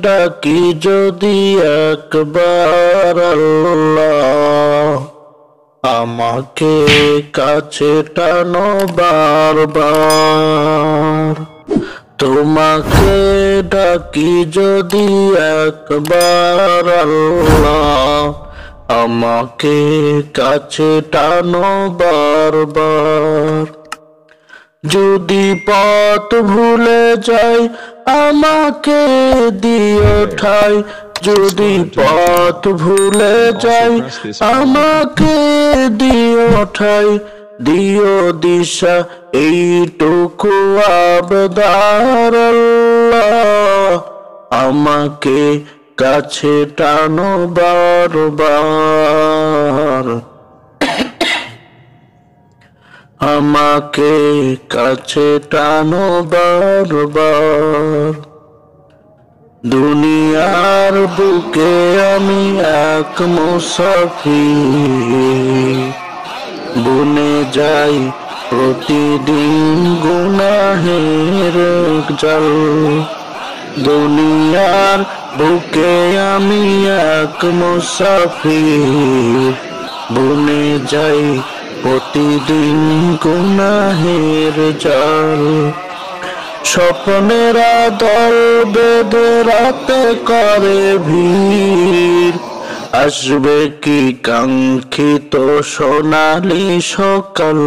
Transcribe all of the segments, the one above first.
ডাকি যদি একবার আল্লাহ, আমাকে কাছে টানো বারবার। তোমাকে ডাকি যদি একবার আল্লাহ, আমাকে কাছে টানো বারবার। যদি পথ ভুলে যাই আমাকে দিও ঠাই, যদি পথ ভুলে যাই আমাকে দিও ঠাই। দিও দিশা এইটুকু আবদার আল্লাহ, আমাকে কাছে টানো বারবার। আমাকে কাছে টানো বারবার। দুনিয়ার বুকে আমি এক মুসাফির, বুনে যাই প্রতিদিন গুনাহের জাল। দুনিয়ার বুকে আমি এক মুসাফির, বুনে যাই প্রতিদিন গুনাহের জাল। স্বপ্নেরা দল বেঁধে রাতে করে ভিড়, আসবে কি কাঙ্ক্ষিত সোনালি সকাল।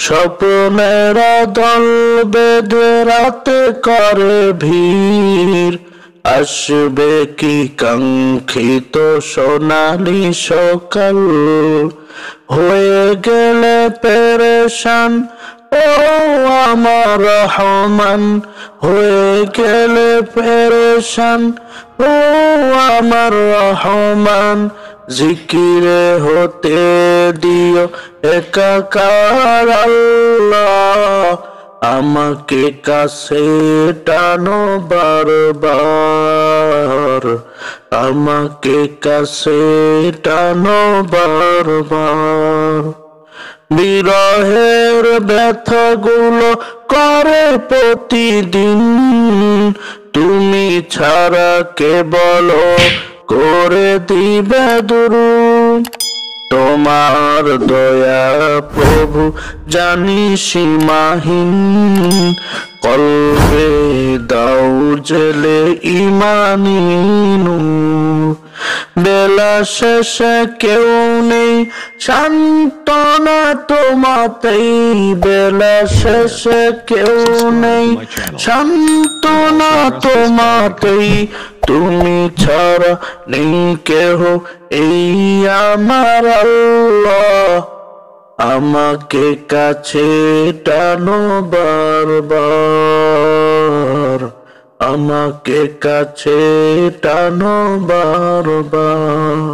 স্বপ্নেরা দল বেঁধে রাতে করে ভিড়, আসবে কি কাঙ্ক্ষিত সোনালি সকাল। হয়ে গেলে পেরেশান ও আমার রহমান, হয়ে গেলে পেরেশান ও আমার রহমান। জিকিরে হতে দিও একাকার আল্লাহ, আমাকে কাছে টানো বারবার। আমাকে কাছে টানো বারবার। বিরহের ব্যথাগুলো করে প্রতিদিন, তুমি ছাড়া কে বলো করে দিবে দূর। তোমার দয়া প্রভু জানি সীমাহীন, কলবে দাও জেলে ইমানি নূর। বেলা শেষে কেউ নেই সান্ত্বনা তোমাতেই, বেলা শেষে কেউ নেই সান্ত্বনা তোমাতেই। তুমি ছাড়া নেই কেহ এই আমার আল্লাহ, আমাকে কাছে টানো বারবার। আমাকে কাছে টানো বারবার।